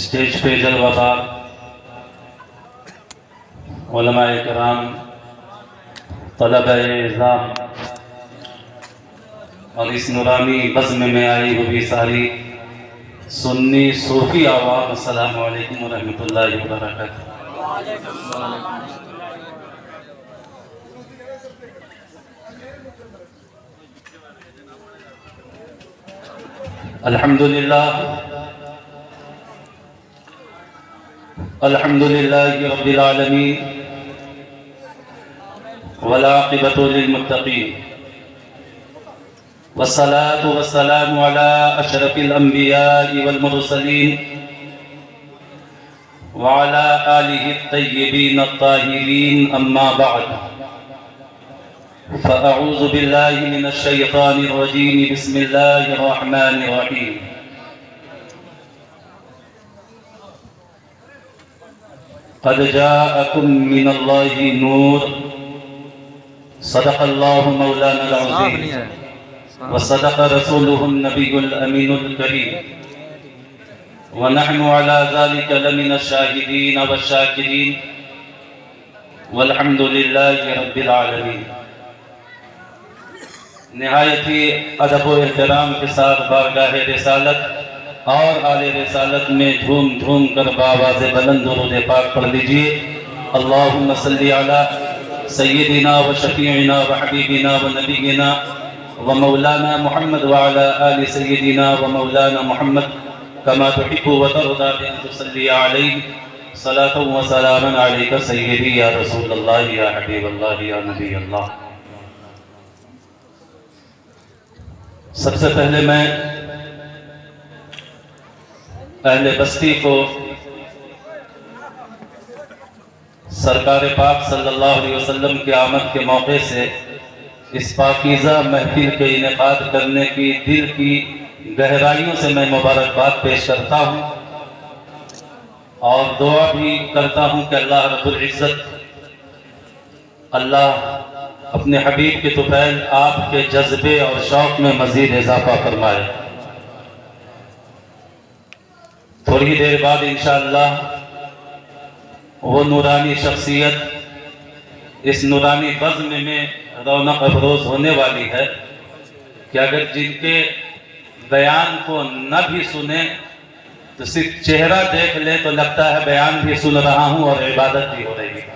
Stage पे जलवादार उलमाए किराम, तलबा-ए-इज़ाम और इस नूरानी बज़्म में आई हुई सारी सुन्नी सूफी आवाम, अस्सलामु अलैकुम व रहमतुल्लाहि व बरकातुहू। अल्हम्दुलिल्लाहि रब्बिल आलमीन वल आक़िबतु लिल मुत्तक़ीन वस्सलातु वस्सलामु अला अशरफिल अंबियाइ वल मुरसलीन व अला आलिहि अत्तय्यिबीन अत्ताहिरीन, अम्मा बअद। फ़अऊज़ु बिल्लाहि मिनश शैतानिर रजीम, बिस्मिल्लाहिर रहमानिर रहीम। क़द जाअकुम मिनल्लाहि नूर, सदक़ल्लाहु मौलानल अज़ीम व सदक़ रसूलुहुन नबियुल अमीनुल करीम व नहनु अला ज़ालिका लमिनश शाहिदीन वश्शाकिरीन वल्हम्दुलिल्लाहि रब्बिल आलमीन। निहायत ही अदब व एहतराम के साथ बारगाह रिसालत और आले रिसालत में झूम झूम कर बावाज़े बुलंद दुरूद पाक पढ़ लीजिए। अल्लाहुम्मा सल्ली अला सय्यिदिना व शफ़ीइना व हबीबिना व नबीना व मौलाना मुहम्मद व अला आलि सय्यिदिना व मौलाना मुहम्मद कमा तुहिब्बु व तर्दा बिअन तुसल्ली अलैहि सलातु व सलामन अलैका सय्यिदी या रसूलल्लाह या हबीबल्लाह या नबी अल्लाह। सबसे पहले मैं अहले बस्ती को सरकार पाक सल्लल्लाहु अलैहि वसल्लम की आमद के मौके से इस पाकीज़ा महफिल के इनेकाद करने की दिल की गहराइयों से मैं मुबारकबाद पेश करता हूँ और दुआ भी करता हूँ कि अल्लाह रब्बुल इज़्ज़त, अल्लाह अपने हबीब के तुफ़ैल आपके जज्बे और शौक़ में मज़ीद इजाफ़ा फरमाए। थोड़ी देर बाद इंशाअल्लाह वो नूरानी शख्सियत इस नूरानी बज़्म में रौनक अफरोज़ होने वाली है कि अगर जिनके बयान को न भी सुने तो सिर्फ चेहरा देख ले तो लगता है बयान भी सुन रहा हूँ और इबादत भी हो रही है।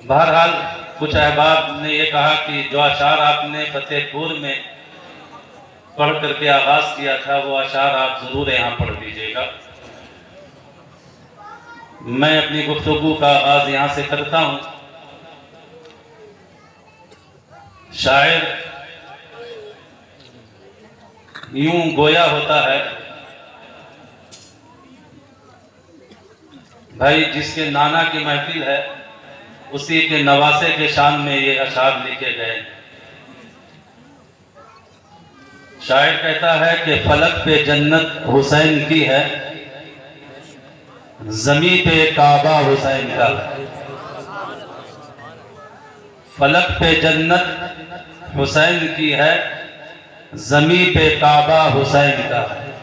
बहरहाल कुछ अहबाब ने ये कहा कि जो अशार आपने फतेहपुर में पढ़ करके आगाज किया था वो अशार आप जरूर यहाँ पढ़ लीजिएगा। मैं अपनी गुफ्तगू का आगाज यहाँ से करता हूँ। शायर यूं गोया होता है, भाई जिसके नाना की महफिल है उसी के नवासे के शान में ये अशार लिखे गए। शायर कहता है कि फलक पे जन्नत हुसैन की है, ज़मीं पे काबा हुसैन का है। फलक पे जन्नत हुसैन की है, ज़मीं पे काबा हुसैन का है।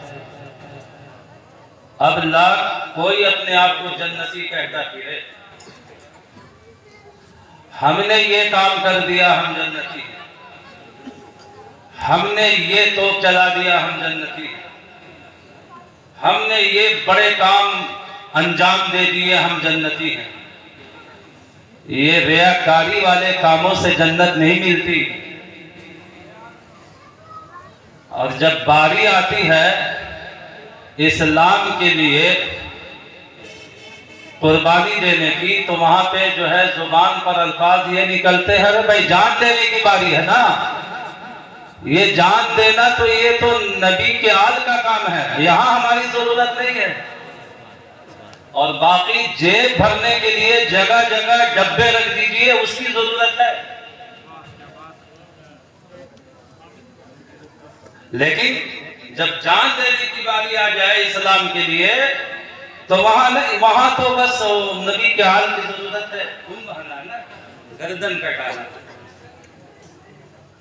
अब लाख कोई अपने आप को जन्नती कहता फिरे, हमने ये काम कर दिया हम जन्नती हैं, हमने ये तो चला दिया हम जन्नती हैं, हमने ये बड़े काम अंजाम दे दिए हम जन्नती हैं। ये रियाकारी वाले कामों से जन्नत नहीं मिलती। और जब बारी आती है इस्लाम के लिए कुर्बानी देने की तो वहां पे जो है जुबान पर अल्फाज ये निकलते हैं, अरे भाई जान देने की बारी है ना, ये जान देना तो ये तो नबी के आल का काम है, यहाँ हमारी जरूरत नहीं है। और बाकी जेब भरने के लिए जगह जगह डब्बे रख दीजिए, उसकी जरूरत है। लेकिन जब जान देने की बारी आ जाए इस्लाम के लिए तो वहां तो बस नबी के हाल की जरूरत है, बहलाना, गर्दन कटाना।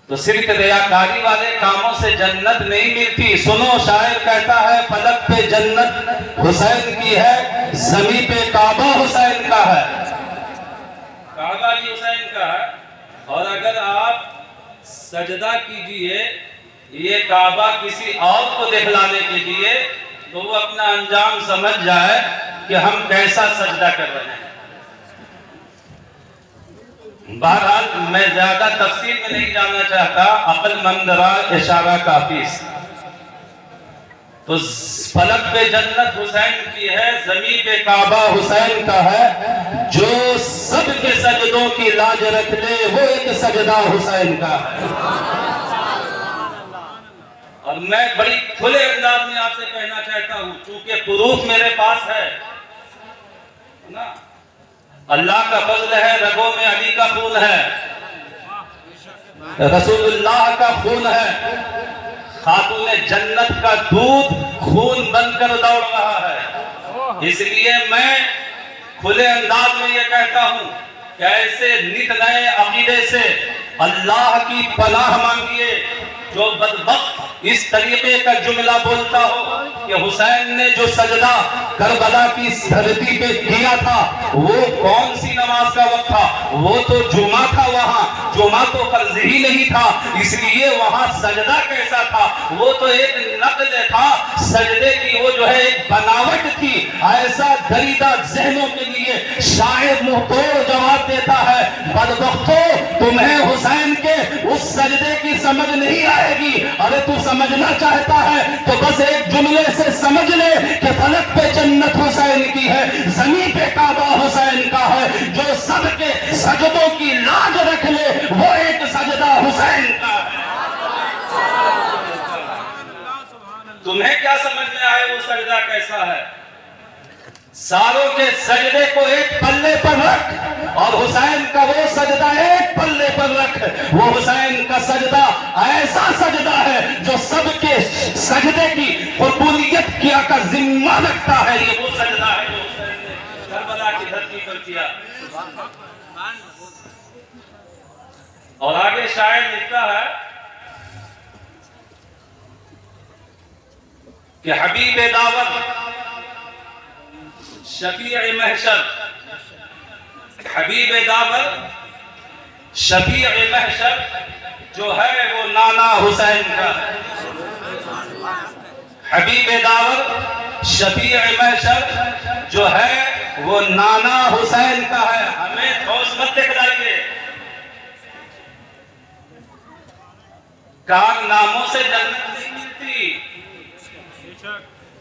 तो सिर्फ रियाकारी वाले कामों से जन्नत नहीं मिलती। सुनो, शायर कहता है फलक पे जन्नत हुसैन की है, जमीन पे काबा हुसैन का है। काबा भी हुसैन का है। और अगर आप सजदा कीजिए ये काबा किसी और को दिखलाने के लिए, तो वो अपना अंजाम समझ जाए कि हम कैसा सजदा कर रहे हैं। बहरहाल मैं ज्यादा तफसील में नहीं जाना चाहता, अक्लमंद राह इशारा काफी। तो फलक पे जन्नत हुसैन की है, जमीन पे काबा हुसैन का है। जो सब के सजदों की लाज रख ले वो एक सजदा हुसैन का है। और मैं बड़ी खुले अंदाज में आपसे कहना चाहता हूं, चूंकि प्रूफ मेरे पास है ना, अल्लाह का फजल है, रगों में अली का खून है, रसूलुल्लाह का खून है, खातून जन्नत का दूध खून बनकर दौड़ रहा है। इसलिए मैं खुले अंदाज में ये कहता हूं कि ऐसे नित नए अकीदे से अल्लाह की पनाह मांगिए। जो बदबख्त इस तरीके का जुमला बोलता हो कि हुसैन ने जो सजदा करबला की धरती पे किया था वो कौन सी नमाज का वक्त था? वो तो जुमा था, वहां जुमा तो फर्ज ही नहीं था, इसलिए वहां सजदा कैसा था? वो तो एक नकल था सजदे की, वो जो है एक बनावट थी। ऐसा दरीदा जहनों के लिए शायर मुंहतोड़ जवाब देता है, बदबख्तों तुम्हें हुसैन के उस सजदे की समझ नहीं आएगी। अरे तू समझना चाहता है तो बस एक जुमले से समझ ले कि फलक पे जन्नत हुसैन की है, जमीन पे काबा हुसैन का है। जो सबके सजदों की लाज रख ले वो एक सजदा हुसैन का है। तुम्हें क्या समझ में आए वो सजदा कैसा है? सारों के सजदे को एक पल्ले पर रख और हुसैन का वो सजदा एक पल्ले पर रख। वो हुसैन का सजदा ऐसा सजदा है जो सबके सजदे की कबूलियत किया का जिम्मा रखता है। ये वो सजदा है जो हुसैन ने करबला की धरती पर किया। और आगे शायर लिखता है कि हबीब दावत शफीअ महशर, हबीब दावत शफीअ महशर जो है वो नाना हुसैन का है। हबीब दावत शफीअ महशर जो है वो नाना हुसैन का है। हमें ठोस मत दिखलाइए, कारनामों से जन्नत नहीं मिलती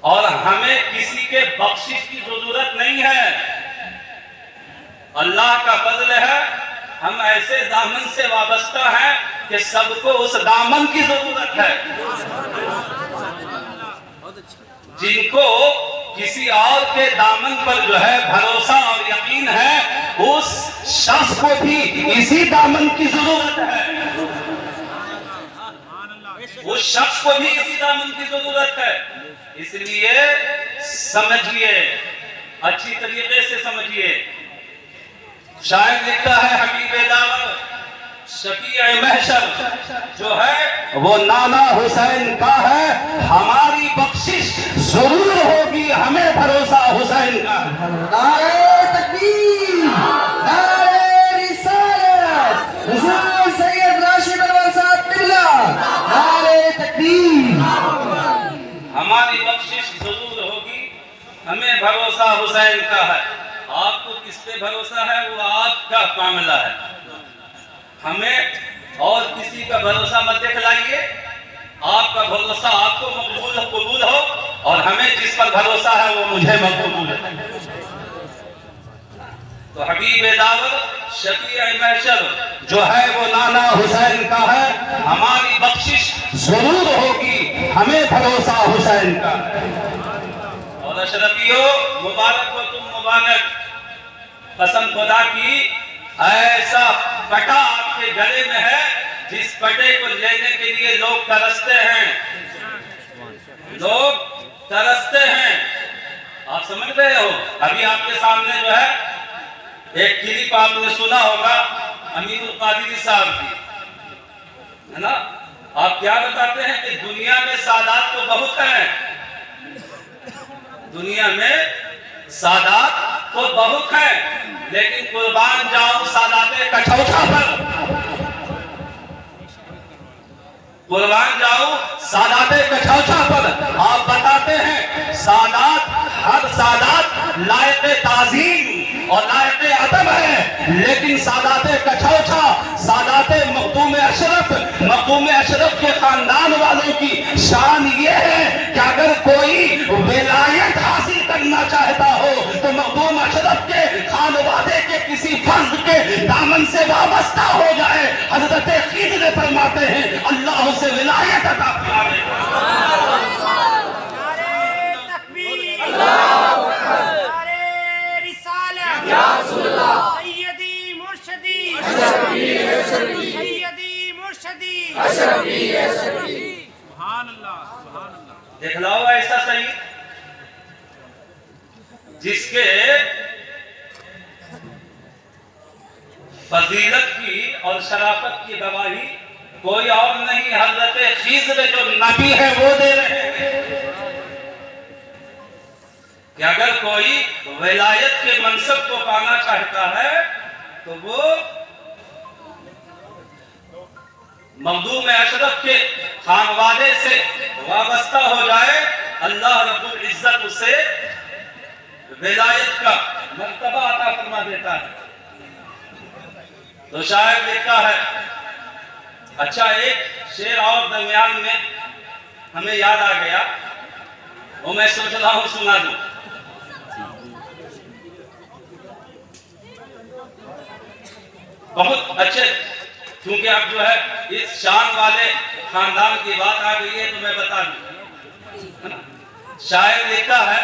और हमें किसी के बख्शिश की जरूरत नहीं है। अल्लाह का फजल है, हम ऐसे दामन से वाबस्ता हैं कि सबको उस दामन की जरूरत है। जिनको किसी और के दामन पर जो है भरोसा और यकीन है, उस शख्स को भी इसी दामन की जरूरत है। उस शख्स को भी इसी दामन की जरूरत है। इसलिए समझिए, अच्छी तरीके से समझिए। शायर लिखता है हबीब दावत शफीअ महशर जो है वो नाना हुसैन का है। हमारी बख्शिश जरूर होगी, हमें भरोसा हुसैन का। नारे तकबीर, नारे रिसालत, हुजूर सैयद राशिद अनवर साहब बिल्ला, नारे तकबीर। हमारी बख्शिश जरूर होगी, हमें भरोसा हुसैन का है। आपको किस पे भरोसा है वो आपका मामला है, हमें और किसी का भरोसा मत दिखलाइए। आपका भरोसा आपको कबूल हो और हमें जिस पर भरोसा है वो मुझे मकबूल है। तो हबीब दावत शफीअ महशर जो है वो नाना हुसैन का है। हमारी बख्शिश जरूर होगी, हमें भरोसा हुसैन का। और अशरफियों मुबारक हो तुम मुबारक, कसम खुदा की ऐसा पटा आपके गले में है जिस पटे को लेने के लिए लोग तरसते हैं। लोग तरसते हैं। आप समझ रहे हो? अभी आपके सामने जो है एक क्लिप आपने सुना होगा अमीनुल कादिरी साहब की, है ना? आप क्या बताते हैं कि दुनिया में सादात तो बहुत हैं, दुनिया में सादात तो बहुत हैं, लेकिन कुर्बान जाओ सादाते कठौता पर, कुर्बान जाओ सादाते कठौता पर। आप बताते हैं सादात, हर सादात लायक ताजीम और लायक अदब है, लेकिन सादाते कठौता, सादाते मखदूम अशरफ के खानदान वालों की शान ये है कि अगर कोई विलायत हासिल करना चाहता हो तो मखदूम अशरफ के खानवादे के किसी फर्ज के दामन से वाबस्ता हो जाए। हजरत खिज़र फरमाते हैं अल्लाह से विलायत अता फरमाए। दिखलाओ ऐसा सही जिसके फजीलत की और शराफत की गवाही कोई और नहीं, हजरत खिज़र जो नबी है वो दे रहे हैं कि अगर कोई विलायत के मनसब को पाना चाहता है तो वो मखदूम अशरफ के खानवादे से वाबस्ता हो जाए। अल्लाह रब्बुल इज्जत उसे विलायत का मर्तबा अता फरमा देता है। तो शायर लिखता है, अच्छा एक शेर और दरमियान में हमें याद आ गया, वो मैं सोच रहा हूं सुना दूं। बहुत अच्छे, क्योंकि अब जो है इस शान वाले खानदान की बात आ गई है तो मैं बता दूं। शायर लिखता है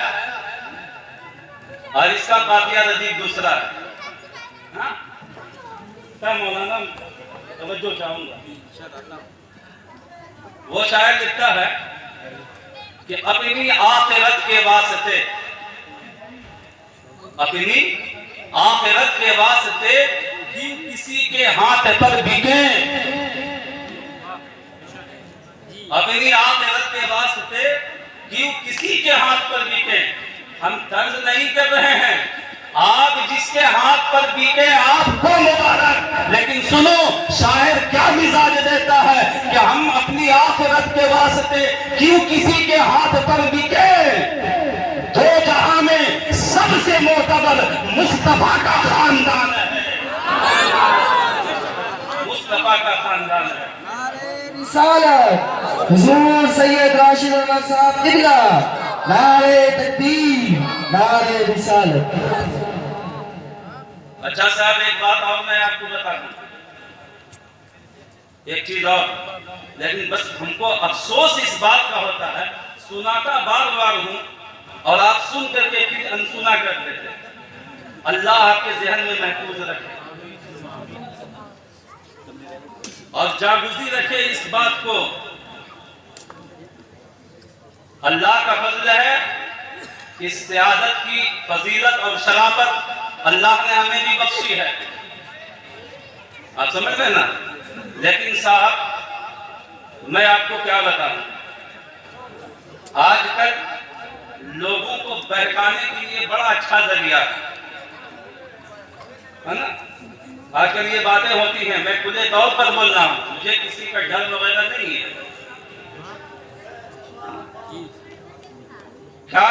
और इसका काफिया रदीफ दूसरा है। क्या मौलाना तवज्जो चाहूंगा। वो शायर लिखता है कि अपनी आखिरत के वास्ते, अपनी आखिरत के वास्ते किसी के हाथ पर बिके, अपनी आखिरत के वास्ते क्यों किसी के हाथ पर बिके। हम तर्ज नहीं कर रहे हैं, आप जिसके हाथ पर बिके आपको मुबारक, लेकिन सुनो शायर क्या मिजाज देता है कि हम अपनी आखिरत के वास्ते क्यों किसी के हाथ पर बिके। दो जहां में सबसे मोतबर मुस्तफा का खानदान है, मुस्तफा का खानदान है। रिसालत हुजूर सैयद राशिद अनवर साहब क़िबला, नारे तकबीर, नारे रिसालत। अच्छा साहब एक बात और मैं आपको बता दूं, एक चीज और, लेकिन बस हमको अफसोस इस बात का होता है, सुनाता बार बार हूं और आप सुन करके फिर अनसुना कर देते। अल्लाह आपके ज़हन में महफूज रखे और जागुज़ी रखे इस बात को। अल्लाह का फजल है कि सियादत की फजीलत और शराफत अल्लाह ने हमें भी बख्शी है, आप समझ रहे ना। लेकिन साहब मैं आपको क्या बताऊं, आजकल लोगों को बहकाने के लिए बड़ा अच्छा जरिया है ना। आजकल ये बातें होती हैं, मैं खुले तौर पर बोल रहा हूं, मुझे किसी का डर वगैरह नहीं है। क्या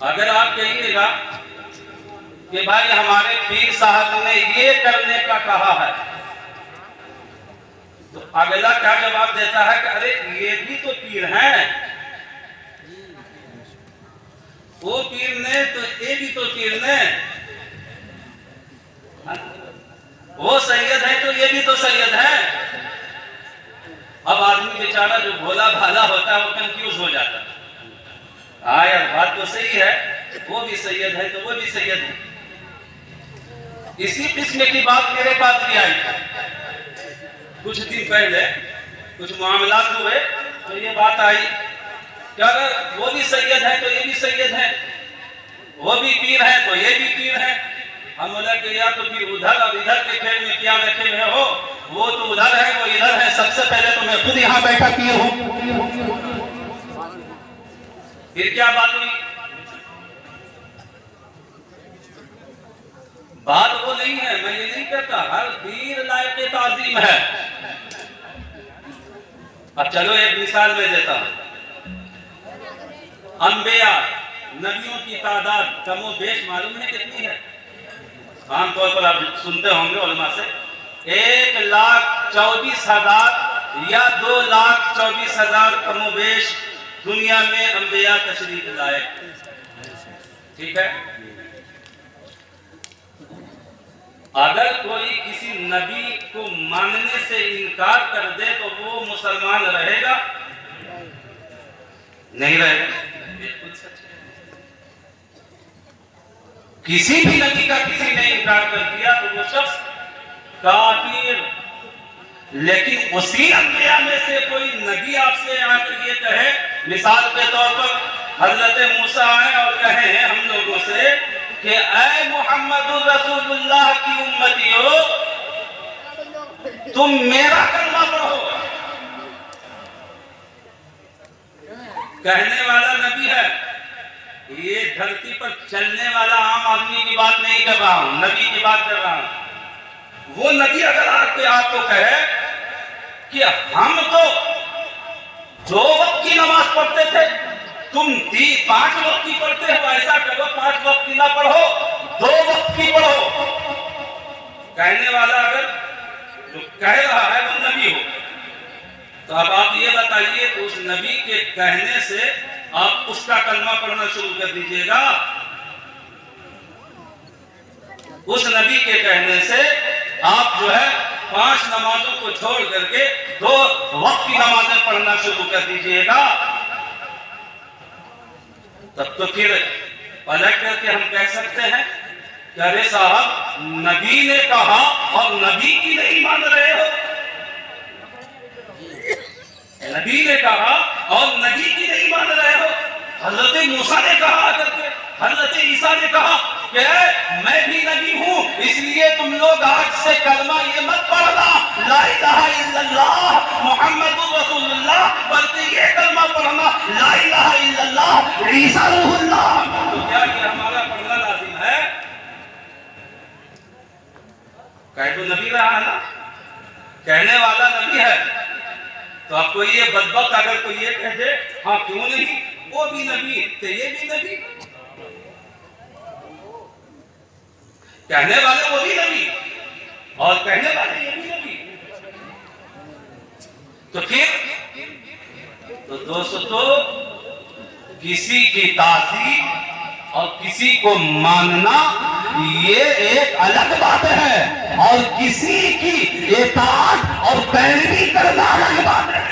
अगर आप कहिएगा कि भाई हमारे पीर साहब ने ये करने का कहा है, तो अगला क्या जवाब देता है कि अरे ये भी तो पीर हैं, वो पीर ने तो ये भी तो पीर ने, वो सैयद है तो ये भी तो सैयद है। अब आदमी बेचारा जो भोला भाला होता है वो कंफ्यूज हो जाता है। हाँ यार बात तो सही है, वो भी सैयद है तो वो भी सैयद है। इसी किस्म की बात मेरे पास भी आई। कुछ दिन पहले कुछ मामलात हुए तो ये बात आई कि अगर वो भी सैयद है तो ये भी सैयद है, वो भी पीर है तो ये भी पीर है। हम बोला कि या तो फिर उधर और इधर के खेल में क्या बैठे हुए हो, वो तो उधर है वो इधर है, सबसे पहले तो मैं खुद यहाँ बैठा पीर हूँ। फिर क्या बात हुई? बात वो नहीं है, मैं ये नहीं कहता, हर पीर लायक ताज़ीम है। अब चलो एक मिसाल में देता हूं। अंबिया नबियों की तादाद कमो बेश मालूम है कितनी है? आमतौर पर आप सुनते होंगे उलमा से 1,24,000 या 2,24,000 कमो बेश दुनिया में अंबिया तशरीफ लाए। ठीक है, अगर कोई किसी नबी को मानने से इनकार कर दे तो वो मुसलमान रहेगा? नहीं रहेगा। बिल्कुल सच है। किसी भी नबी का किसी ने इनकार कर दिया तो वो शख्स काफिर। लेकिन उसी अंबिया में से कोई नबी आपसे आकर ये कहे, मिसाल के तौर पर हजरत मूसा आए और कहे हम लोगों से कि ऐ मोहम्मद रसूलुल्लाह की उम्मतियों, तुम मेरा कलमा पढ़ो। कहने वाला नबी है, ये धरती पर चलने वाला आम आदमी की बात नहीं कर रहा हूं, नबी की बात कर रहा हूं। वो नबी अगर आपको कहे कि हम तो 2 वक्त की नमाज पढ़ते थे, तुम 5 वक्त की पढ़ते हो, ऐसा करो 5 वक्त की ना पढ़ो, 2 वक्त की पढ़ो। कहने वाला अगर जो कह रहा है वो नबी हो, तो अब आप ये बताइए तो उस नबी के कहने से आप उसका कलमा पढ़ना शुरू कर दीजिएगा? उस नबी के कहने से आप जो है 5 नमाजों को छोड़ करके 2 वक्त की नमाजें पढ़ना शुरू कर दीजिएगा? तब तो फिर पलट करके हम कह सकते हैं कि अरे साहब, नबी ने कहा और नबी की नहीं मान रहे हो। नबी ने कहा और नबी की नहीं मान रहे हो। हजरत मूसा ने कहा करके, हजरत ईसा ने कहा कि मैं भी नबी हूं, इसलिए तुम लोग आज से कलमा ये मत पढ़ना ला इलाहा इल्लल्लाह मुहम्मदुर रसूलुल्लाह, बल्कि ये कलमा पढ़ना ला इलाहा इल्लल्लाह ईसा रूहुल्लाह। तो क्या ये हमारा पढ़ना लाजिम है? कहे तो नबी रहा है ना, कहने वाला नबी है। तो आपको ये बदबख्त अगर कोई ये कह दे हाँ क्यों नहीं, वो भी नबी तो ये भी नबी, कहने वाले वो भी नबी और कहने वाले ये भी नबी, तो फिर तो दोस्तों किसी की ताज़ीम और किसी को मानना ये एक अलग बात है और किसी की इताअत और पैरवी करना अलग बात है।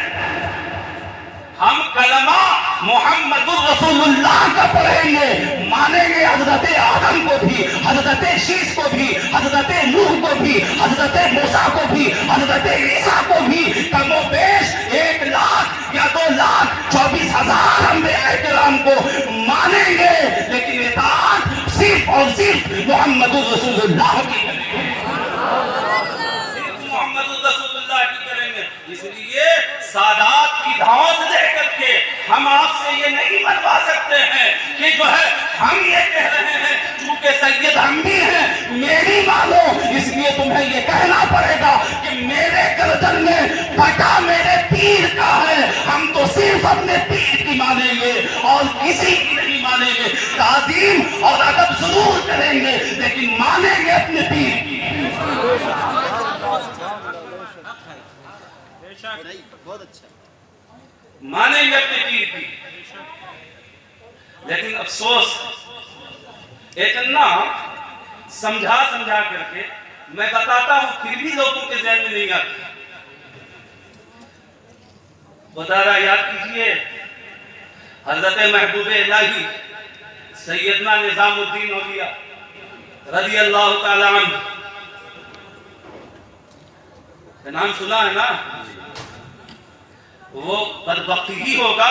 हम कलमा मुहम्मदुर रसूलुल्लाह का पढ़ेंगे, मानेंगे हजरत आदम को भी, हजरत शीश को भी, हजरत नूह को भी, हजरत मूसा को भी, हजरत ईसा को भी, कमोबेश 1,00,000 या 2,24,000 अंबिया किराम को मानेंगे, लेकिन इताअत सिर्फ और सिर्फ मुहम्मदुर रसूलुल्लाह की करेंगे, मुहम्मदुर रसूलुल्लाह की करेंगे। इसलिए सादात की धौंस दे करके हम आपसे ये नहीं मनवा सकते हैं कि जो है हम ये कह रहे हैं चूंकि सैयद हम भी हैं मेरी मानो, इसलिए तुम्हें ये कहना पड़ेगा कि मेरे गर्दन में पटा मेरे पीर का है, हम तो सिर्फ अपने पीर की मानेंगे और किसी की नहीं मानेंगे। ताज़ीम और अदब जरूर करेंगे लेकिन मानेंगे अपने पीर की। बहुत अच्छा मानेंगे अपने पीर की। लेकिन अफसोस इतना समझा करके मैं बताता हूं फिर भी लोगों के ज़हन में नहीं आती। बतारा याद कीजिए हजरत महबूब इलाही सैयदना निजामुद्दीन औलिया रज़ी अल्लाह ताला अन्हु का नाम सुना है ना? वो बदबख्ती ही होगा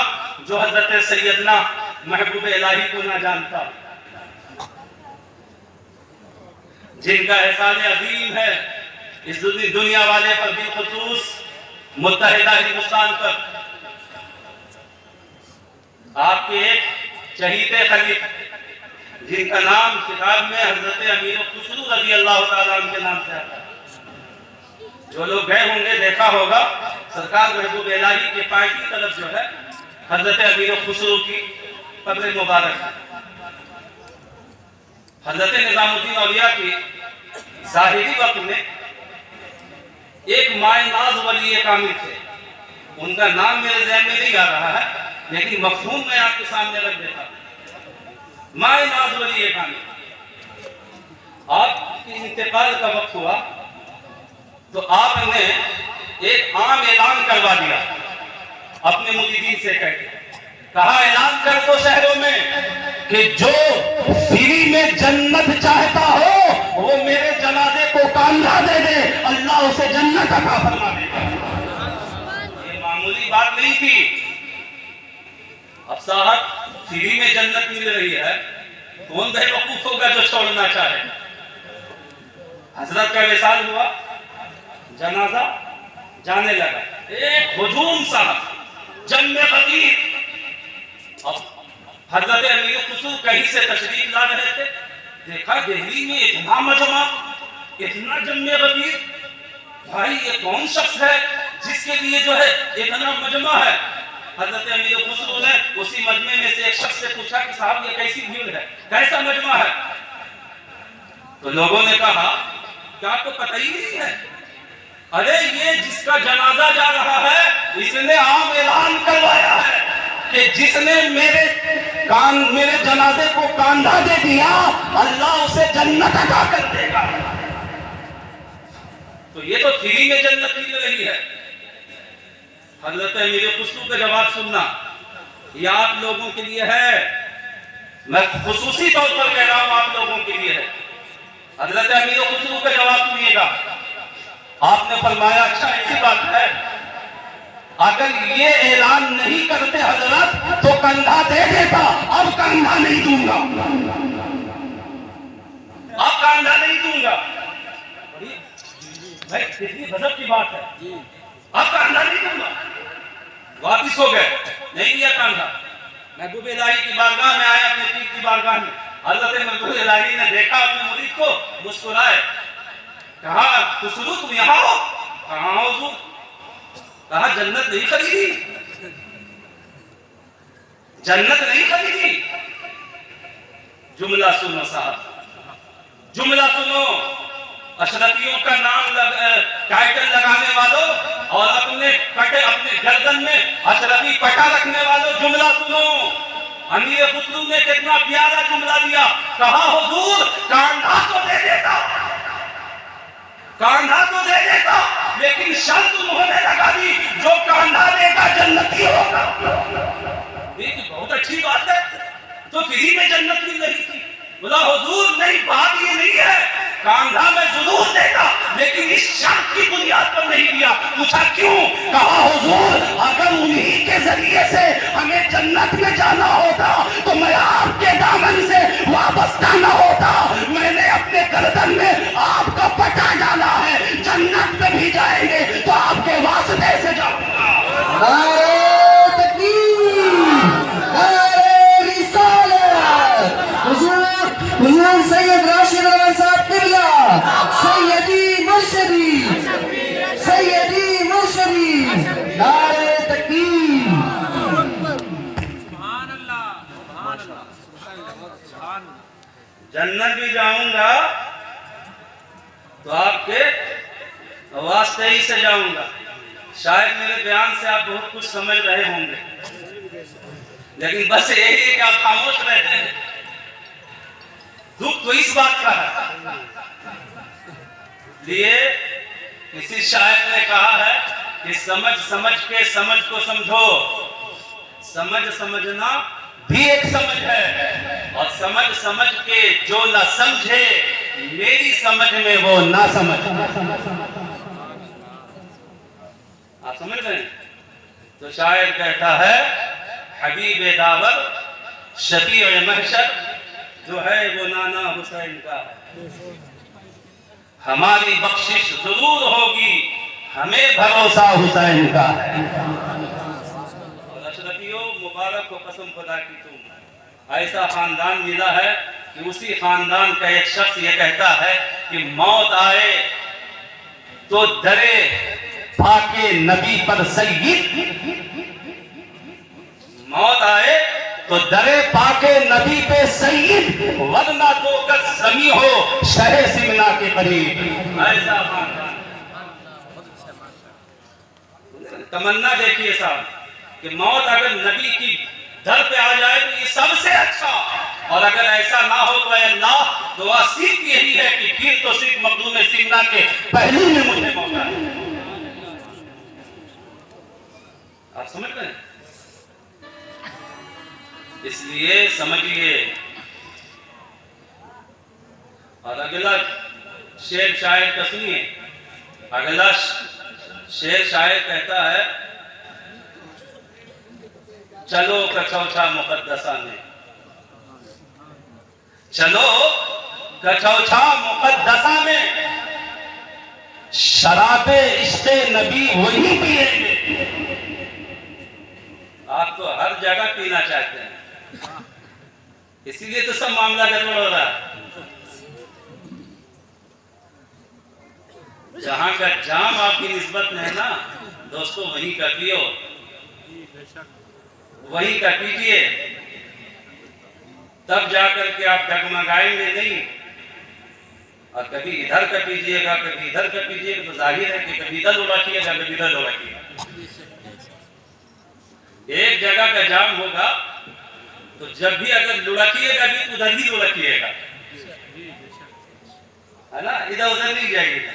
जो हजरत सैयदना महबूब इलाही को ना जानता, जिनका एहसान अजीम है इस दुनिया वाले पर, बिलखुसूस मुत्तहिदा हिंदुस्तान पर। आपके एक चहीते खलीफा जिनका नाम किताब में हजरत अमीर खुसरू रज़ी अल्लाह ताला अन्हु के नाम से आता है। जो लोग गए होंगे देखा होगा सरकार महबूब इलाही के पाए की तरफ जो है हजरत अमीर खुसरू की कब्र मुबारक है। हजरत निजामुद्दीन औलिया के ज़ाहिरी वक्त में एक माए नाज वली कामिल थे, उनका नाम मेरे ज़हन में नहीं आ रहा है लेकिन मफ़हूम मैं आपके सामने रख देता हूं। माए नाज वली कामिल, आपके इंतकाल का वक्त हुआ तो आपने एक आम ऐलान करवा दिया अपने मुरीदीन से कहकर, कहा ऐलान कर दो शहरों में कि जो फ्री में जन्नत चाहता हो वो मेरे जनाजे को कांधा दे दे, अल्लाह उसे जन्नत अता फरमा देगा। ये मामूली बात नहीं थी। अब साहब फ्री में जन्नत मिल रही है, कौन बेवकूफ होगा जो छोड़ना चाहे। हजरत का विसाल हुआ, जनाजा जाने लगा, एक हुजूम साहब जन्म फकीर। अब हजरत अमीर खुसरू कहीं से तशरीफ ला रहे थे, देखा दिल्ली में इतना मजमा, इतना जम्मे गबीर, भाई ये कौन शख्स है जिसके लिए जो है इतना मजमा है। हजरत अमीर खुसरू ने उसी मजमे में से एक शख्स से पूछा कि साहब ये कैसी भीड़ है, कैसा मजमा है। तो लोगों ने कहा क्या आपको पता ही नहीं है, अरे ये जिसका जनाजा जा रहा है इसने आम ऐलान करवाया है कि जिसने मेरे जनाजे को कांधा दे दिया अल्लाह उसे जन्नत अता कर देगा। तो ये तो फ्री में जन्नत मिल रही है। हजरत अमीर खुसरू का जवाब सुनना, ये आप लोगों के लिए है, मैं खुसूसी तौर पर कह रहा हूं आप लोगों के लिए है। हजरत अमीर खुसरू का जवाब सुनिएगा। आपने फरमाया अच्छा ऐसी बात है, अगर ये ऐलान नहीं करते हजरत तो कंधा दे देता, अब कंधा नहीं दूंगा, अब कंधा नहीं दूंगा। भाई कितनी गजब की बात है, अब कंधा नहीं दूंगा। वापिस हो गए, नहीं दिया कंधा। महबूब इलाही की बारगाह में आए, अपने पीर की बारगाह में। हजरत महबूब इलाही ने देखा अपने मुरीद को, मुस्कुराए, कहा खुसरू तुम यहाँ हो? कहाँ हो हुजूर? कहा जन्नत नहीं खरीदी, जन्नत नहीं खरीदी। जुमला सुनो साहब, जुमला सुनो। अशरफियों का नाम टाइटल लगाने वालों और अपने गर्दन में अशरफी पटा रखने वालों, जुमला सुनो। अमीर खुसरू ने कितना प्यारा जुमला दिया, कहा हुजूर कांधा तो दे देता, कांधा तो दे देता, लेकिन शर्त उन्होंने लगा दी जो कांधा देगा जन्नती होगा। ये बहुत अच्छी बात है, तो फ्री में जन्नत मिल रही थी। बोला हुजूर नहीं, बात ये नहीं है, कांधा में जरूर देगा लेकिन इस शर्त की बुनियाद पर नहीं दिया। पूछा क्यों? कहा हुजूर अगर उन्हीं के जरिए से हमें जन्नत में जाना होता तो मैं आपके दामन से वाबस्ता न होता, मैंने अपने गर्दन में आपका पटा डाला है, जन्नत में भी जाएंगे तो आपके वास्ते से जाऊंगा। नारे तकबीर, नारे रिसालत। हुजूर सैयद राशिद अहमद साहब किबला, सैयदी मुर्शदी, सैयदी मुर्शदी, नारे तकबीर। जन्नत भी जाऊंगा तो आपके वास्ते ही से जाऊंगा। शायद मेरे बयान से आप बहुत कुछ समझ रहे होंगे, लेकिन बस यही है कि आप खामोश रहते हैं। दुख तो इस बात का है, लिए किसी शायर ने कहा है कि समझ समझ के समझ को समझो, समझ समझना भी एक समझ है, और समझ समझ के जो ना समझे मेरी समझ में वो ना समझ। आप समझ रहे हैं? तो शायर कहता है हबीब दावर शफीअ महशर जो है वो नाना हुसैन का है। हमारी बख्शिश जरूर होगी, हमें भरोसा हुसैन का है। और अशरफियों, मुबारक को कसम खुदा की, तुम ऐसा खानदान मिला है कि उसी खानदान का एक शख्स ये कहता है कि मौत आए तो डरे पाके नबी पर सईद, मौत आए तो डरे पाके नबी पे सईद, वरना दो गज जमी हो शहे सिमना के करीब। ऐसा खानदान, तमन्ना देखिए साहब कि मौत अगर नबी की दर पे आ जाए तो ये सबसे अच्छा, और अगर ऐसा ना हो तो अल्लाह दुआ सिर्फ यही है कि फिर तो सिर्फ मखदूम सिमना के पहलू में मुझे मौका है। आप समझ रहे हैं? इसलिए समझिए। और अगला शेर शायर का सुनिए। अगला शेर शायर कहता है चलो कछौछा मुकद्दसा में, चलो कछौछा मुकद्दसा में, शराबे इश्क़े नबी वही पिएंगे। आप तो हर जगह पीना चाहते हैं, इसीलिए तो सब मामला गड़बड़ हो रहा है। जहां का जाम आपकी निस्बत में है ना दोस्तों, वहीं का पियो, वहीं का पीजिए, तब जाकर के आप डगमगाएंगे नहीं। और कभी इधर का पीजिएगा, कभी इधर का पीजिएगा, तो जाहिर है कि कभी इधर उलटिएगा, कभी इधर उलटिएगा। एक जगह का जाम होगा तो जब भी अगर लुढ़किएगा भी तो उधर ही लुढ़किएगा, है ना, इधर उधर नहीं जाइएगा।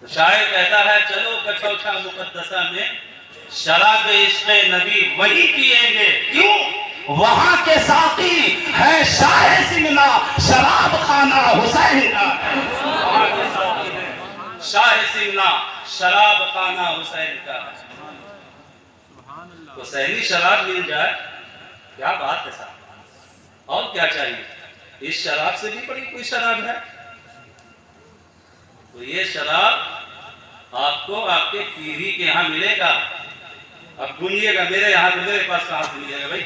तो शायर कहता है चलो कछौछा मुकद्दसा में, शराब इश्क़े नबी वही पिएंगे। क्यों? वहां के साथी है शाह सिमना, शराब खाना हुसैन का। वहां के साथी है शाह सिमना, शराब खाना हुसैन का। तो हुसैनी शराब मिल जाए क्या बात है साहब, और क्या चाहिए? इस शराब से भी बड़ी कोई शराब है? तो ये शराब आपको आपके पीढ़ी के यहाँ मिलेगा। अब ढूंढिएगा, मेरे यहाँ तो मेरे पास कहां से मिलेगा भाई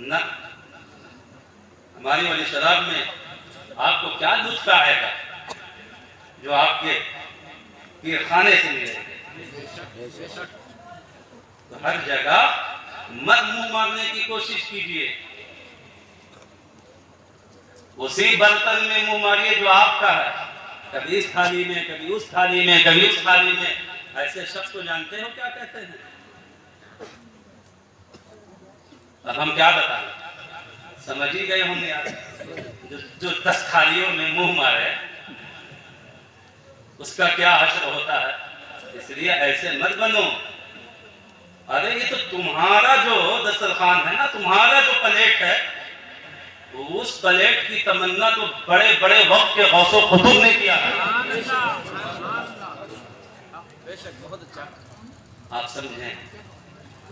ना। हमारी वाली शराब में आपको क्या लुत्फ आएगा जो आपके पीर खाने से मिलेगा। तो हर जगह मत मुंह मारने की कोशिश कीजिए, उसी बर्तन में मुंह मारिए जो आपका है। कभी इस थाली में, कभी उस थाली में, कभी उस थाली में। ऐसे शख्स को जानते हो क्या कहते हैं? अब हम क्या बताएं, समझ ही गए होंगे आप। जो 10 थालियों में मुंह मारे उसका क्या हश्र होता है। इसलिए ऐसे मत बनो। अरे ये तो तुम्हारा जो दस्तरखान है ना, तुम्हारा जो प्लेट है, उस प्लेट की तमन्ना तो बड़े बड़े वक्त के गौसो खुतूब ने किया है। आप समझें?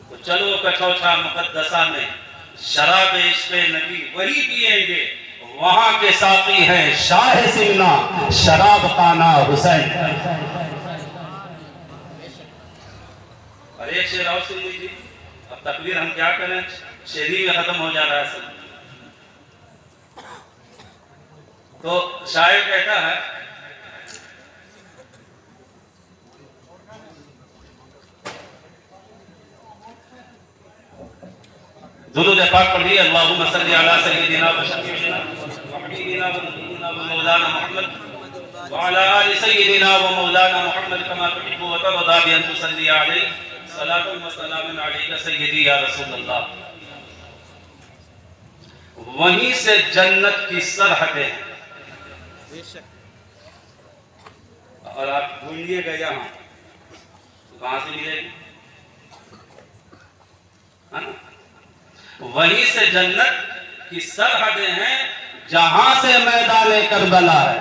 तो चलो कछौछा मुकद्दसा में, शराब इश्क़े नबी वही पिएंगे। वहां के साथी हैं शाह सिमना, शराब खाना हुसैन। और एक शेर और सुन लीजिए। अब तकबीर हम क्या करें, शेरी में खत्म हो जा रहा है सब। तो शायर कहता है दुरूद पाक पढ़िए। अल्लाहुम्मा सल्ली अला सय्यिदिना व शफीइना व हबीबिना व नबीना व मौलाना मुहम्मद व अला आलि सय्यिदिना व मौलाना मुहम्मद कमा तुहिब्बु व तर्दा बि अन तुसल्ली अलैहि सलातु व सलामुन अलैका सय्यिदी या रसूलल्लाह। वहीं से जन्नत की सरहदें हैं। और आप ढूंढिएगा यहाँ तो कहां से मिलेगी, है ना? वहीं से जन्नत की सरहदें हैं जहां से मैदान करबला है।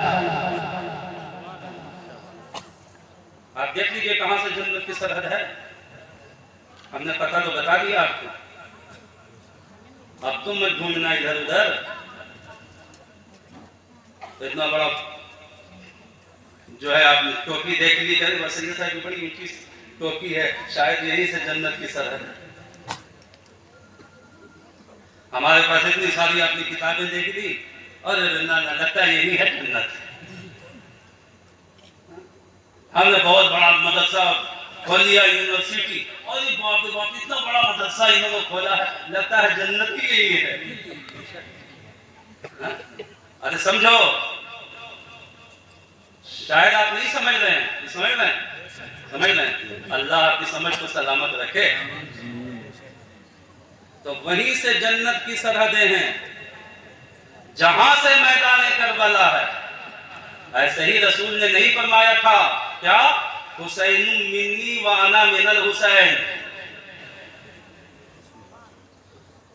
सरहद है? हमने पता तो बता दिया आपको, अब तुम मत घूमना इधर उधर। तो इतना बड़ा जो है आपने टोपी देख ली, करे बस ये साहब बड़ी ऊंची टोपी है, शायद यही से जन्नत की सरहद है। हमारे पास इतनी सारी आपने किताबें देख ली और ना लगता है यही है जन्नत। हमने बहुत बड़ा मदरसा खोल लिया, यूनिवर्सिटी, और ये बाप रे बाप इतना बड़ा मदरसा इन्होंने खोला है, लगता है जन्नत ही यही है। अरे समझो, शायद आप नहीं समझ रहे हैं, समझ रहे हैं, समझ रहे हैं। अल्लाह आपकी समझ को सलामत रखे। तो वहीं से जन्नत की सरहदें हैं, जहां से मैदान करबला है। ऐसे ही रसूल ने नहीं फरमाया था क्या, हुसैन मिन्नी व अना मिनल हुसैन।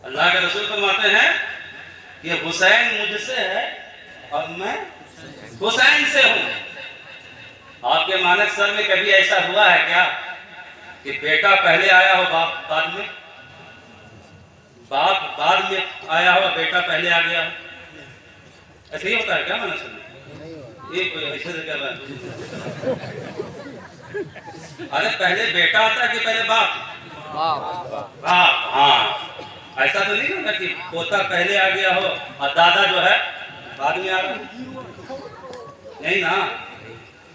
अल्लाह के रसूल फरमाते हैं कि हुसैन मुझसे है और मैं हुसैन से हूं। आपके मानक सर में कभी ऐसा हुआ है क्या कि बेटा पहले आया हो बाप बाद में, बाप बाद में आया हो बेटा पहले आ गया? ऐसे ही होता है क्या मानक सर में? ये कोई ऐसे से कर रहा है? अरे पहले बेटा आता है कि पहले बाप? बाप। हाँ, ऐसा तो नहीं होता कि पोता पहले आ गया हो और दादा जो है बाद में आ रहा, नहीं ना।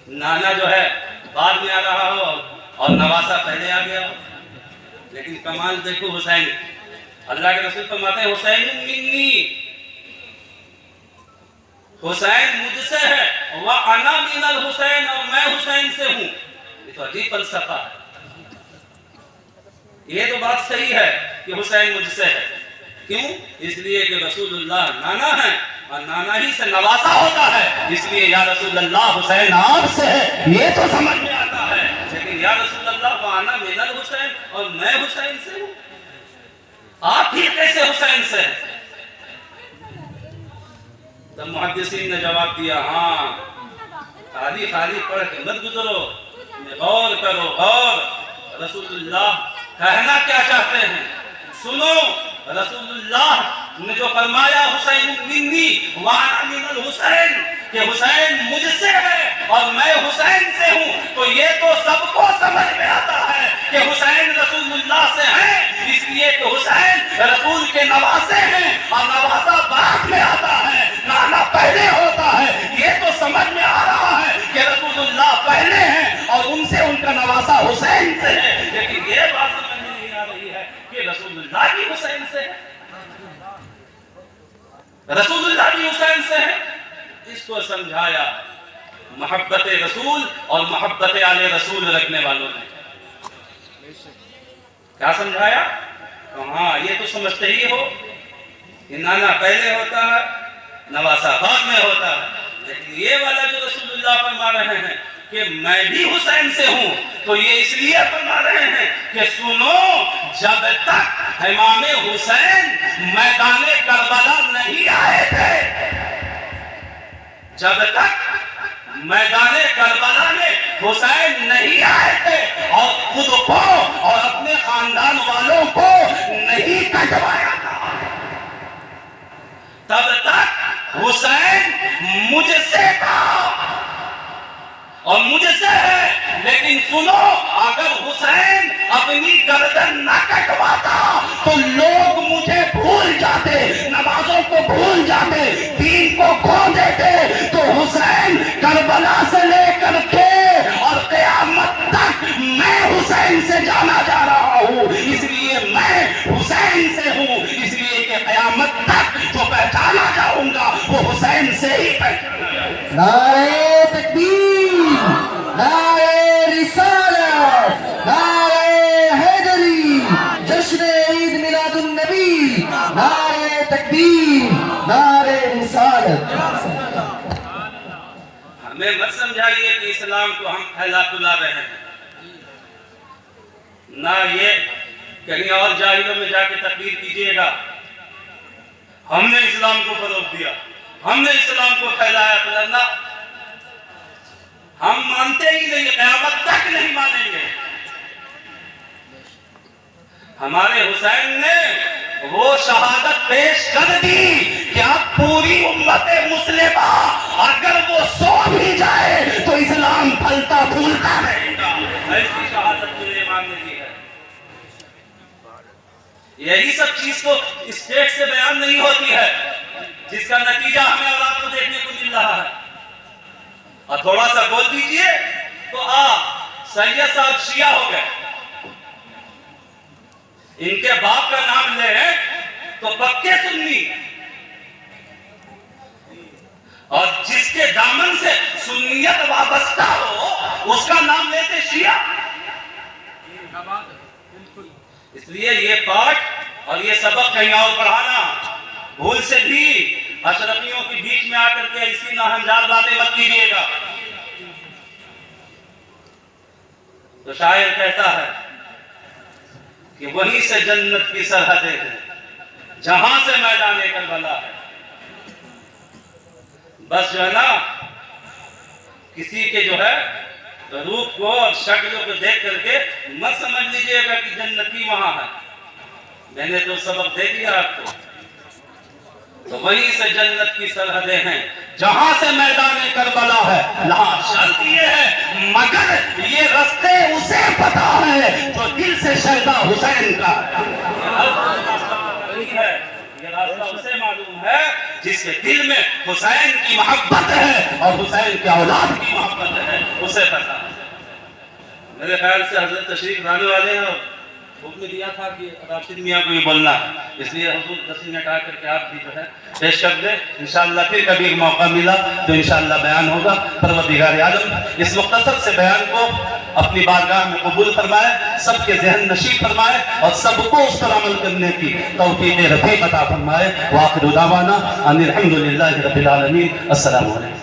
नाना जो है बाद में आ रहा हो और नवासा पहले आ गया हो। लेकिन कमाल देखो हुसैन, अल्लाह के रसूल फरमाते हैं हुसैन मिन्नी, हुसैन मुझसे है, वह अना मिनल हुसैन, और मैं हुसैन से हूं। ये तो अजीब फलसफा है। ये तो बात सही है कि हुसैन मुझसे है, क्यों? इसलिए कि रसूलुल्लाह नाना है और नाना ही से नवासा होता है, इसलिए या रसूलुल्लाह हुसैन आपसे है, ये तो समझ में आता है। लेकिन या रसूलुल्लाह वाना मिनल हुसैन, और मैं हुसैन से हूं, आप ही कैसे हुसैन से हैं? तब मुहद्दिसीन ने जवाब दिया, हाँ खाली खाली पढ़ के मत गुजरो, गौर करो, गौर। रसूलुल्लाह कहना क्या चाहते हैं सुनो। रसूलुल्लाह ने जो फरमाया हुसैन मिन्नी व अना मिनल हुसैन, कि हुसैन मुझसे है और मैं हुसैन से हूं, तो ये तो सबको समझ में आता है कि हुसैन रसूलुल्लाह से हैं, इसलिए कि हुसैन रसूल के नवासे हैं और नवासा बाद में आता है, नाना पहले होता है। ये तो समझ में आ रहा है कि रसूलुल्लाह पहले हैं और उनसे उनका नवासा हुसैन से है। लेकिन ये बात समझ में नहीं आ रही है कि रसूलुल्लाह भी हुसैन से है, रसूलुल्लाह भी हुसैन से है। इसको समझाया मोहब्बत रसूल और मोहब्बत आले रसूल रखने वालों ने। क्या समझाया? तो हाँ, ये तो समझते ही हो कि नाना पहले होता है, नवासा बाद में होता है। लेकिन ये वाला जो रसूलुल्लाह फरमा रहे हैं कि मैं भी हुसैन से हूं, तो ये इसलिए फरमा रहे हैं कि सुनो, जब तक इमाम हुसैन मैदाने करबला नहीं आए थे, जब तक मैदाने करबला में हुसैन नहीं आए थे और खुद को और अपने खानदान वालों को नहीं कटवाया था, तब तक हुसैन मुझसे था और मुझसे है। लेकिन सुनो, अगर हुसैन अपनी गर्दन न कटवाता तो लोग मुझे भूल जाते, नमाजों को भूल जाते, दीन को खो देते। तो हुसैन करबला से लेकर के और क़यामत तक मैं हुसैन से जाना जा रहा हूँ, इसलिए मैं हुसैन से हूँ, इसलिए कि क़यामत तक जो पहचाना जाऊंगा वो हुसैन से ही पहचाना जाऊंगा। नारे तकबीर, नारे रिसालत, नारे हैदरी, जश्न ईद मिलादुन नबी, नारे तकबीर, नारे रिसालत। हमें मत समझाइए कि इस्लाम को हम फैला फुला रहे हैं, ना ये कहीं और जाहिलों में जाके तकबीर कीजिएगा। हमने इस्लाम को फरोग दिया, हमने इस्लाम को फैलाया, फैलाना हम मानते ही नहीं, क़यामत तक नहीं मानेंगे। हमारे हुसैन ने वो शहादत पेश कर दी कि अब पूरी उम्मत मुस्लिमा अगर वो सो भी जाए तो इस्लाम फलता फूलता रहेगा। ऐसी शहादत मेरे इमाम ने दी है। यही सब चीज तो स्टेट से बयान नहीं होती है, जिसका नतीजा हमें और आपको देखने को मिल रहा है। और थोड़ा सा बोल दीजिए तो सैयद साहब शिया हो गए, इनके बाप का नाम ले तो पक्के सुन्नी, और जिसके दामन से सुन्नियत वाबस्ता हो उसका नाम लेते शिया। इसलिए ये पाठ और ये सबक कहीं और पढ़ाना, भूल से भी अशरफियों के बीच में आकर के ऐसी नाहमजाद बातें मत कीजिएगा। तो शायर कहता है कि वहीं से जन्नत की सरहदें हैं जहां से मैदान करबला है। बस जो है ना, किसी के जो है रूप को और शक्ल को देख करके मत समझ लीजिएगा कि जन्नती वहां है। मैंने तो सबक दे दिया आपको। तो वहीं से जन्नत की सरहदें हैं जहां से मैदान करबला है। यहाँ शर्त ये है मगर ये रास्ते उसे पता है जो दिल से शहदा हुसैन का है। ये रास्ता उसे मालूम है जिसके दिल में हुसैन की मोहब्बत है और हुसैन के औलाद की मोहब्बत है, उसे पता है। मेरे ख्याल से हजरत तशरीफ लाने वाले हैं, हुक्म दिया था कि राशिद मियाँ को ये बोलना है, इसलिए हुजूर 10 मिनट आकर के आप भी जो है पेश कर दे। इंशाअल्लाह फिर कभी एक मौका मिला तो इंशाअल्लाह बयान होगा। परवरदिगार आलम इस मुख्तसर से बयान को अपनी बारगाह में कबूल फरमाए, सबके ज़हन नशीब फरमाए और सबको उस पर अमल करने की तौफीक रफ़ीक अता फरमाए। व आखिर दावाना अनिल हम्दुलिल्लाहि रब्बिल आलमीन। अस्सलामु अलैकुम।